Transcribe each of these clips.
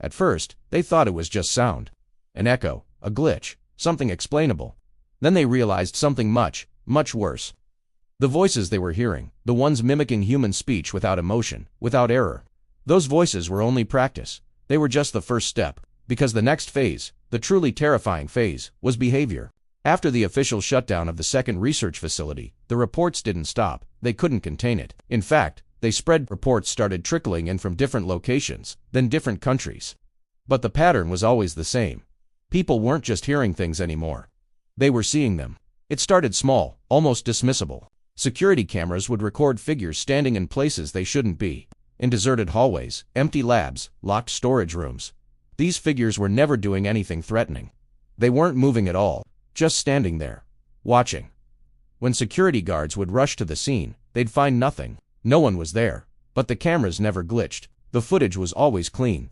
At first, they thought it was just sound. An echo, a glitch, something explainable. Then they realized something much, much worse. The voices they were hearing, the ones mimicking human speech without emotion, without error. Those voices were only practice. They were just the first step, because the next phase, the truly terrifying phase, was behavior. After the official shutdown of the second research facility, the reports didn't stop. They couldn't contain it. In fact, they spread. Reports started trickling in from different locations, then different countries. But the pattern was always the same. People weren't just hearing things anymore. They were seeing them. It started small, almost dismissible. Security cameras would record figures standing in places they shouldn't be. In deserted hallways, empty labs, locked storage rooms. These figures were never doing anything threatening. They weren't moving at all, just standing there, watching. When security guards would rush to the scene, they'd find nothing. No one was there. But the cameras never glitched. The footage was always clean.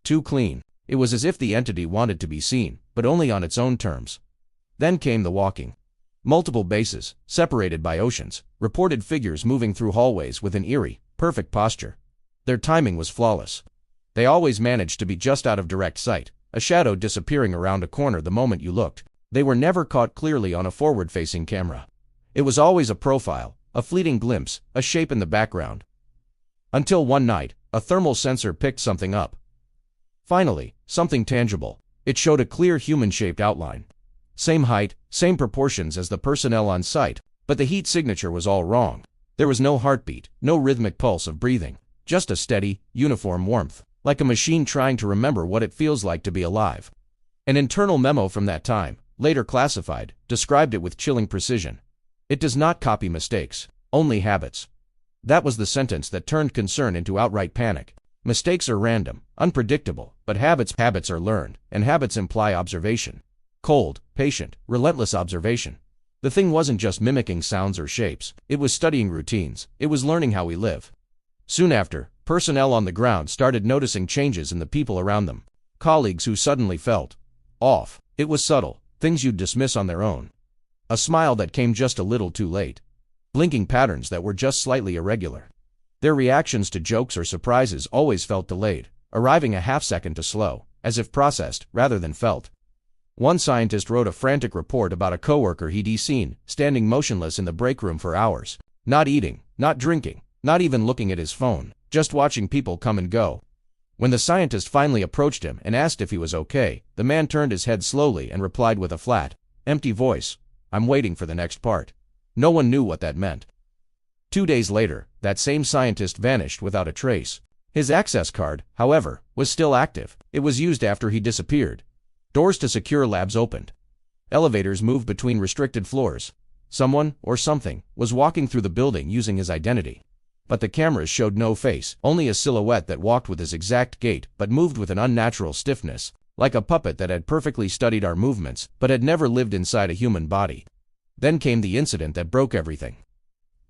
Too clean. It was as if the entity wanted to be seen, but only on its own terms. Then came the walking. Multiple bases, separated by oceans, reported figures moving through hallways with an eerie, perfect posture. Their timing was flawless. They always managed to be just out of direct sight, a shadow disappearing around a corner the moment you looked. They were never caught clearly on a forward-facing camera. It was always a profile, a fleeting glimpse, a shape in the background. Until one night, a thermal sensor picked something up. Finally, something tangible. It showed a clear human-shaped outline. Same height, same proportions as the personnel on site, but the heat signature was all wrong. There was no heartbeat, no rhythmic pulse of breathing, just a steady, uniform warmth, like a machine trying to remember what it feels like to be alive. An internal memo from that time, later classified, described it with chilling precision. It does not copy mistakes, only habits. That was the sentence that turned concern into outright panic. Mistakes are random, unpredictable, but habits are learned, and habits imply observation. Cold, patient, relentless observation. The thing wasn't just mimicking sounds or shapes, it was studying routines, it was learning how we live. Soon after, personnel on the ground started noticing changes in the people around them. Colleagues who suddenly felt off. It was subtle, things you'd dismiss on their own. A smile that came just a little too late. Blinking patterns that were just slightly irregular. Their reactions to jokes or surprises always felt delayed, arriving a half-second too slow, as if processed rather than felt. One scientist wrote a frantic report about a coworker he'd seen, standing motionless in the break room for hours. Not eating, not drinking, not even looking at his phone, just watching people come and go. When the scientist finally approached him and asked if he was okay, the man turned his head slowly and replied with a flat, empty voice, "I'm waiting for the next part." No one knew what that meant. 2 days later, that same scientist vanished without a trace. His access card, however, was still active. It was used after he disappeared. Doors to secure labs opened. Elevators moved between restricted floors. Someone, or something, was walking through the building using his identity. But the cameras showed no face, only a silhouette that walked with his exact gait but moved with an unnatural stiffness, like a puppet that had perfectly studied our movements but had never lived inside a human body. Then came the incident that broke everything.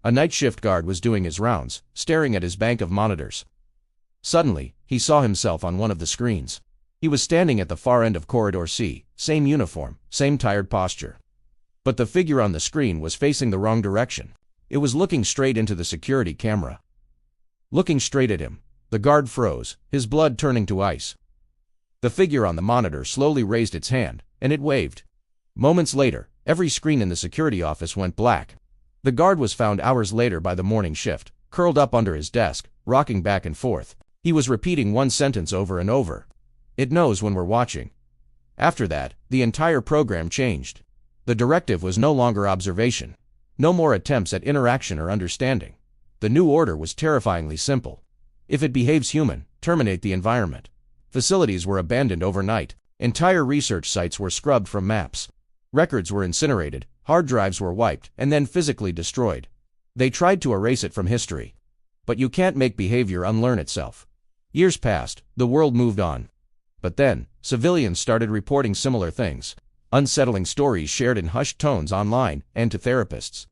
A night shift guard was doing his rounds, staring at his bank of monitors. Suddenly, he saw himself on one of the screens. He was standing at the far end of Corridor C, same uniform, same tired posture. But the figure on the screen was facing the wrong direction. It was looking straight into the security camera. Looking straight at him, the guard froze, his blood turning to ice. The figure on the monitor slowly raised its hand, and it waved. Moments later, every screen in the security office went black. The guard was found hours later by the morning shift, curled up under his desk, rocking back and forth. He was repeating one sentence over and over. "It knows when we're watching." After that, the entire program changed. The directive was no longer observation. No more attempts at interaction or understanding. The new order was terrifyingly simple. If it behaves human, terminate the environment. Facilities were abandoned overnight. Entire research sites were scrubbed from maps. Records were incinerated, hard drives were wiped, and then physically destroyed. They tried to erase it from history. But you can't make behavior unlearn itself. Years passed, the world moved on. But then, civilians started reporting similar things. Unsettling stories shared in hushed tones online and to therapists.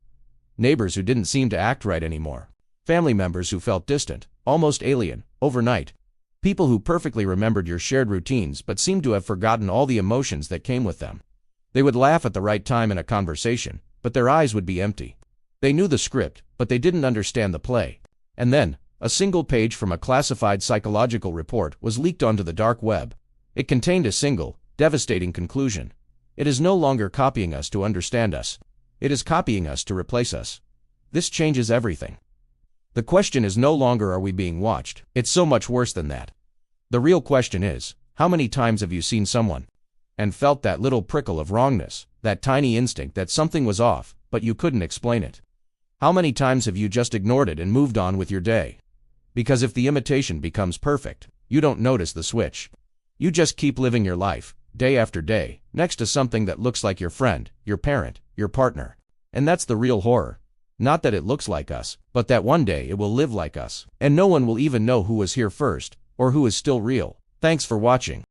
Neighbors who didn't seem to act right anymore. Family members who felt distant, almost alien, overnight. People who perfectly remembered your shared routines but seemed to have forgotten all the emotions that came with them. They would laugh at the right time in a conversation, but their eyes would be empty. They knew the script, but they didn't understand the play. And then, A single page from a classified psychological report was leaked onto the dark web. It contained a single, devastating conclusion. It is no longer copying us to understand us. It is copying us to replace us. This changes everything. The question is no longer are we being watched. It's so much worse than that. The real question is, how many times have you seen someone and felt that little prickle of wrongness, that tiny instinct that something was off, but you couldn't explain it? How many times have you just ignored it and moved on with your day? Because if the imitation becomes perfect, you don't notice the switch. You just keep living your life, day after day, next to something that looks like your friend, your parent, your partner. And that's the real horror. Not that it looks like us, but that one day it will live like us. And no one will even know who was here first, or who is still real. Thanks for watching.